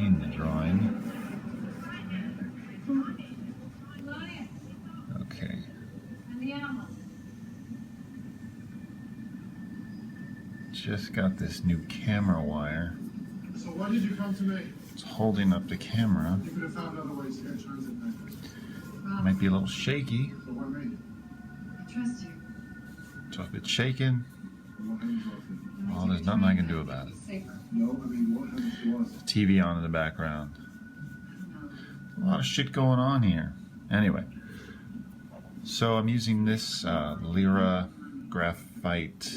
explain the drawing. Okay. Just got this new camera wire. So why did you come to me? It's holding up the camera. You could have found other ways to get transit papers. Might be a little shaky. So why me? I trust you. So if it's shaking, What happens to us? well, there's nothing I can do about it. Safer. No, I mean, what happens to us? TV on in the background. A lot of shit going on here. Anyway, so I'm using this Lyra graphite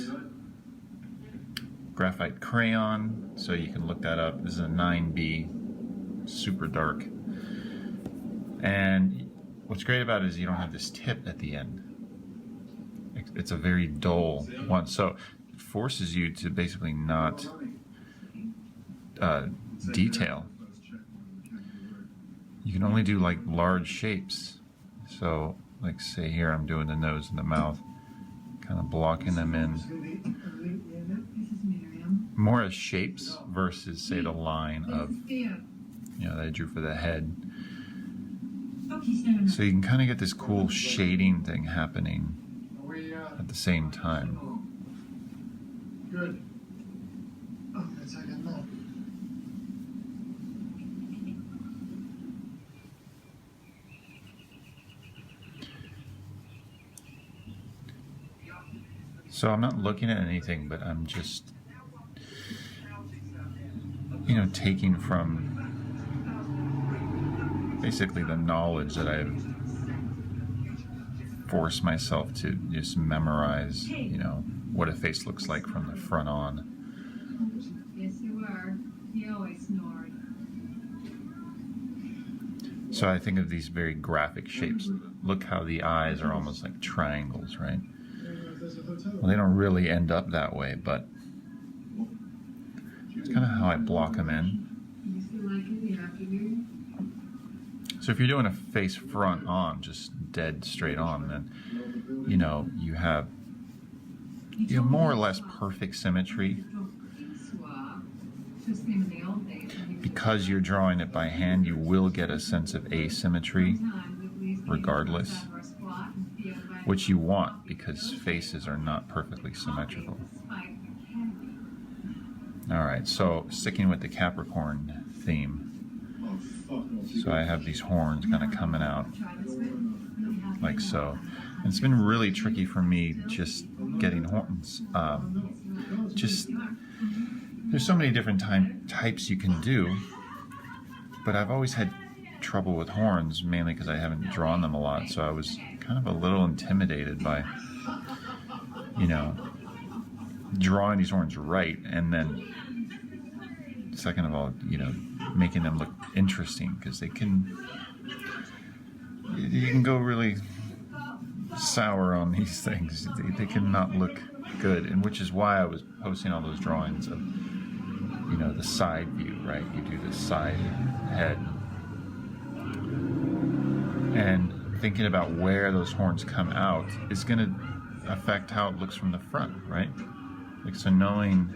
crayon, so you can look that up. This is a 9B, super dark. And what's great about it is you don't have this tip at the end. It's a very dull one, so it forces you to basically not detail. You can only do like large shapes. So like say here I'm doing the nose and the mouth, kind of blocking them in more as shapes versus say the line of, that I drew for the head. So you can kind of get this cool shading thing happening at the same time. Good. Oh, that's like a no. So I'm not looking at anything, but I'm just, taking from basically the knowledge that I've forced myself to just memorize, what a face looks like from the front on. Yes, you were. He always snored. So I think of these very graphic shapes. Look how the eyes are almost like triangles, right? Well, they don't really end up that way, but it's kind of how I block them in. So if you're doing a face front on, just dead straight on, then, you have more or less perfect symmetry. Because you're drawing it by hand, you will get a sense of asymmetry regardless, which you want because faces are not perfectly symmetrical. Alright, so sticking with the Capricorn theme. So I have these horns kind of coming out like so. And it's been really tricky for me just getting horns. There's so many different types you can do, but I've always had trouble with horns, mainly because I haven't drawn them a lot, so I was kind of a little intimidated by, drawing these horns right, and then, second of all, making them look interesting, because you can go really sour on these things. They cannot look good, and which is why I was posting all those drawings of, the side view, right? You do the side head, and thinking about where those horns come out is going to affect how it looks from the front, right? Like, so knowing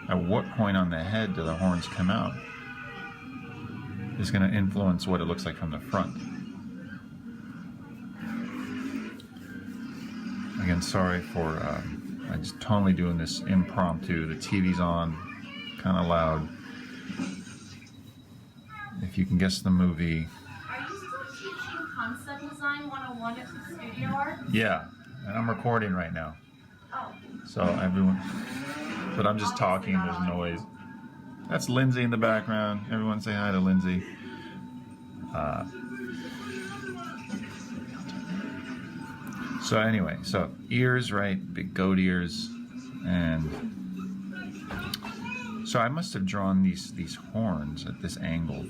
at what point on the head do the horns come out is going to influence what it looks like from the front. Again, sorry for I'm just totally doing this impromptu. The TV's on, kind of loud. If you can guess the movie. Are you still teaching Concept Design 101 at the studio art? Yeah, and I'm recording right now. Oh. So everyone, but I'm just talking, there's noise. That's Lindsay in the background. Everyone say hi to Lindsay. So anyway, so ears, right? Big goat ears. And so I must have drawn these horns at this angle.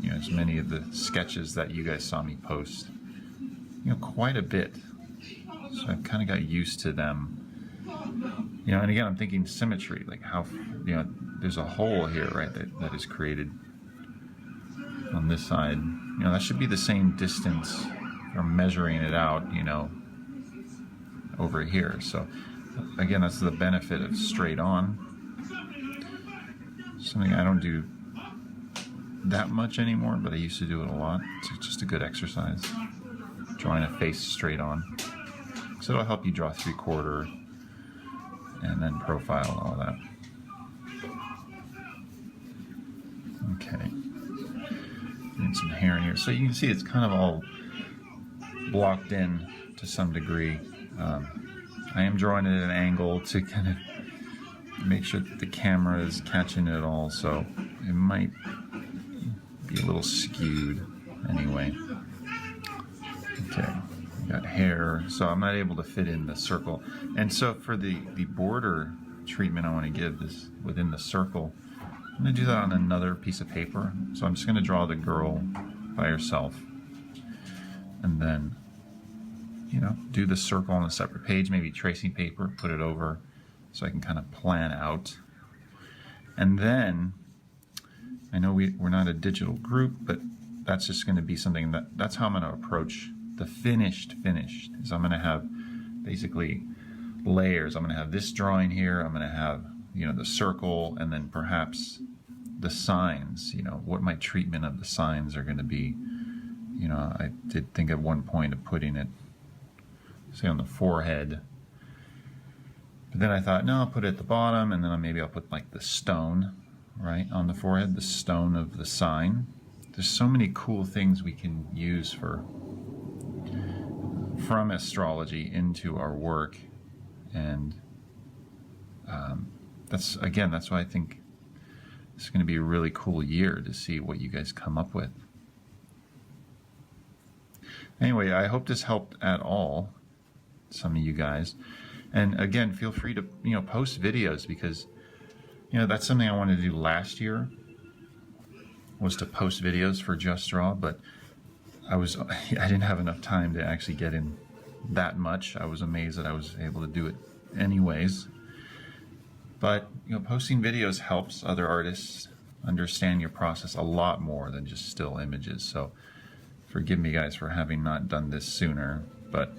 As many of the sketches that you guys saw me post. Quite a bit. So I've kind of got used to them. And again, I'm thinking symmetry, like how, there's a hole here, right, that is created on this side. That should be the same distance from measuring it out, over here. So again, that's the benefit of straight on. Something I don't do that much anymore, but I used to do it a lot. It's just a good exercise, drawing a face straight on. So it'll help you draw 3/4 and then profile and all that. Okay. Need some hair in here. So you can see it's kind of all blocked in to some degree. I am drawing it at an angle to kind of make sure that the camera is catching it all, so it might be a little skewed anyway. Okay, got hair, so I'm not able to fit in the circle. And so for the border treatment I want to give this within the circle, I'm going to do that on another piece of paper. So I'm just going to draw the girl by herself, and then, you know, do the circle on a separate page, maybe tracing paper, put it over so I can kind of plan out. And then, I know we're not a digital group, but that's just going to be something that's how I'm going to approach the finished, is I'm going to have basically layers. I'm going to have this drawing here, I'm going to have, you know, the circle, and then perhaps the signs, you know, what my treatment of the signs are going to be. You know, I did think at one point of putting it, say, on the forehead. But then I thought, no, I'll put it at the bottom, and then maybe I'll put like the stone, right, on the forehead, the stone of the sign. There's so many cool things we can use from astrology into our work. And that's why I think it's going to be a really cool year to see what you guys come up with. Anyway, I hope this helped at all, some of you guys. And again, feel free to, you know, post videos, because, you know, that's something I wanted to do last year, was to post videos for Just Draw, but I didn't have enough time to actually get in that much. I was amazed that I was able to do it anyways. But, you know, posting videos helps other artists understand your process a lot more than just still images. So forgive me, guys, for having not done this sooner, but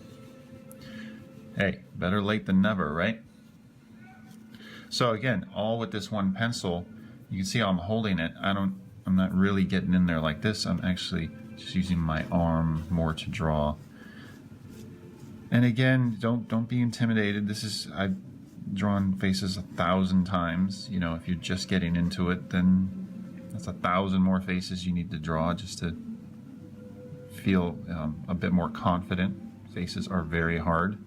hey, better late than never, right? So again, all with this one pencil. You can see how I'm holding it. I'm not really getting in there like this. I'm actually just using my arm more to draw. And again, don't be intimidated. I've drawn faces 1,000 times. You know, if you're just getting into it, then that's 1,000 more faces you need to draw just to feel a bit more confident. Faces are very hard,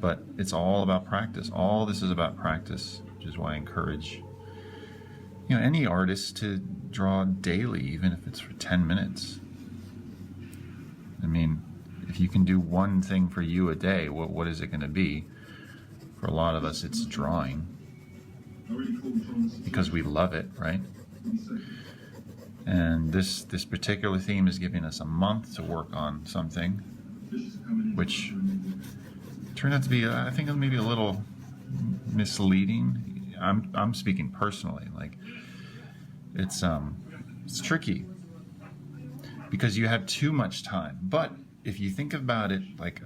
but it's all about practice. All this is about practice, which is why I encourage, you know, any artist to draw daily, even if it's for 10 minutes. I mean, if you can do one thing for you a day, what is it going to be? For a lot of us, it's drawing, because we love it, right? And this particular theme is giving us a month to work on something, which turned out to be, I think, maybe a little misleading. I'm speaking personally. Like, it's tricky because you have too much time. But if you think about it like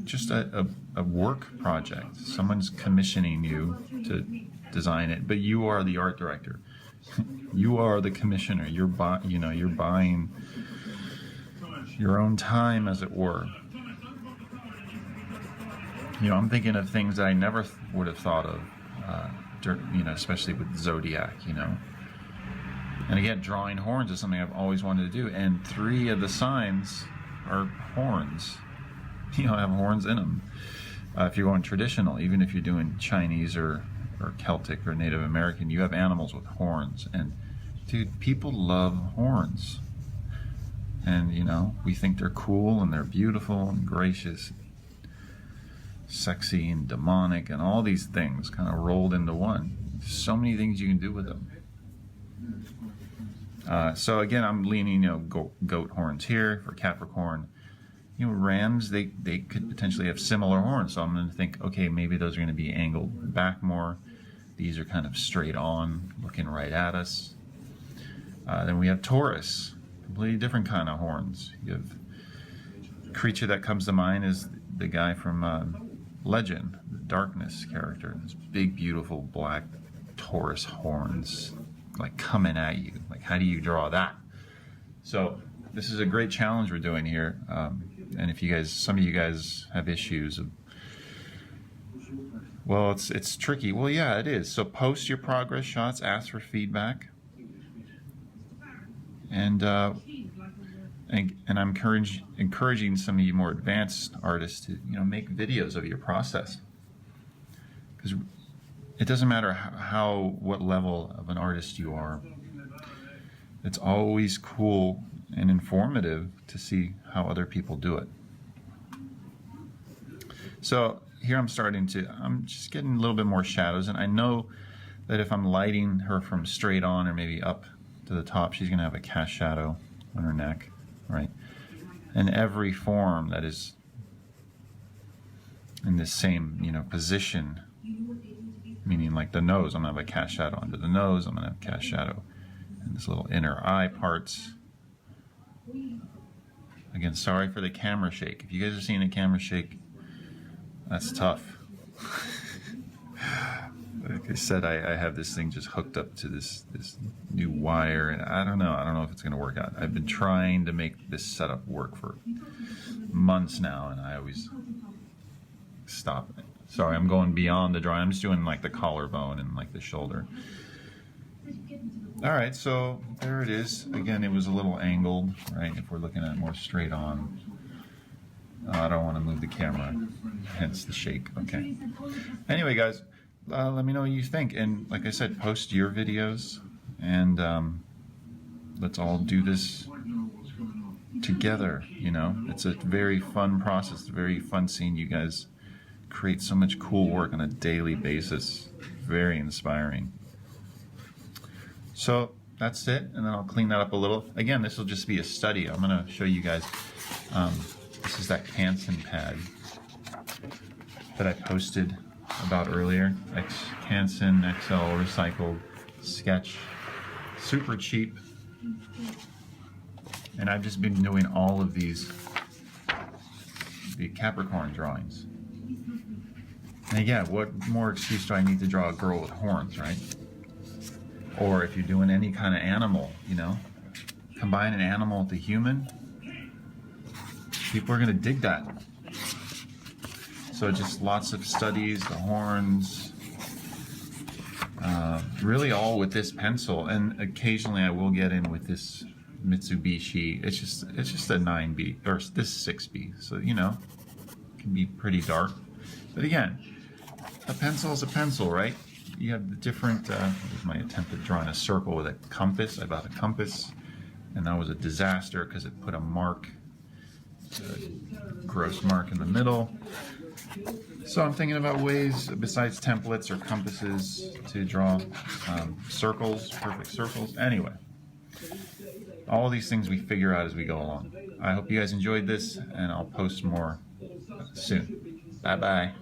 just a work project, someone's commissioning you to design it, but you are the art director. You are the commissioner. You're buying your own time, as it were. You know, I'm thinking of things that I never would have thought of, you know, especially with Zodiac, you know. And again, drawing horns is something I've always wanted to do, and 3 of the signs are horns. You know, have horns in them. If you're going traditional, even if you're doing Chinese or Celtic or Native American, you have animals with horns. And dude, people love horns. And, you know, we think they're cool and they're beautiful and gracious, sexy and demonic, and all these things kind of rolled into one. So many things you can do with them. So again, I'm leaning, you know, goat horns here for Capricorn. You know, rams, they could potentially have similar horns. So I'm going to think, okay, maybe those are going to be angled back more. These are kind of straight on, looking right at us. Then we have Taurus, completely different kind of horns. You have creature that comes to mind is the guy from Legend, the Darkness character. This big, beautiful black Taurus horns, like coming at you. Like, how do you draw that? So this is a great challenge we're doing here. And if you guys, some of you guys have issues of, well, it's tricky. Well, yeah, it is. So post your progress shots, ask for feedback, and I'm encouraging some of you more advanced artists to, you know, make videos of your process, because it doesn't matter what level of an artist you are. It's always cool and informative to see how other people do it. So here I'm just getting a little bit more shadows, and I know that if I'm lighting her from straight on or maybe up to the top, she's going to have a cast shadow on her neck, right? And every form that is in this same, you know, position, meaning like the nose, I'm going to have a cast shadow under the nose, I'm going to have a cast shadow in this little inner eye parts. Again, sorry for the camera shake. If you guys are seeing a camera shake, that's tough. Like I said, I have this thing just hooked up to this new wire, and I don't know if it's going to work out. I've been trying to make this setup work for months now, and I always stop it. Sorry, I'm going beyond the drawing. I'm just doing like the collarbone and like the shoulder. All right, so there it is. Again, it was a little angled, right? If we're looking at it more straight on. I don't want to move the camera, hence the shake. Okay. Anyway, guys, let me know what you think. And like I said, post your videos, and let's all do this together, you know? It's a very fun process. It's very fun seeing you guys create so much cool work on a daily basis. Very inspiring. So that's it, and then I'll clean that up a little. Again, this will just be a study. I'm going to show you guys. This is that Canson pad that I posted about earlier. Canson XL recycled sketch, super cheap. And I've just been doing all of these, the Capricorn drawings. And again, what more excuse do I need to draw a girl with horns, right? Or if you're doing any kind of animal, you know, combine an animal with a human, people are going to dig that. So just lots of studies, the horns, really all with this pencil, and occasionally I will get in with this Mitsubishi. It's just a 9B, or this 6B, so you know, it can be pretty dark. But again, a pencil is a pencil, right? You have the different, here's my attempt at drawing a circle with a compass. I bought a compass, and that was a disaster because it put a mark, a gross mark in the middle. So I'm thinking about ways, besides templates or compasses, to draw circles, perfect circles. Anyway, all of these things we figure out as we go along. I hope you guys enjoyed this, and I'll post more soon. Bye-bye.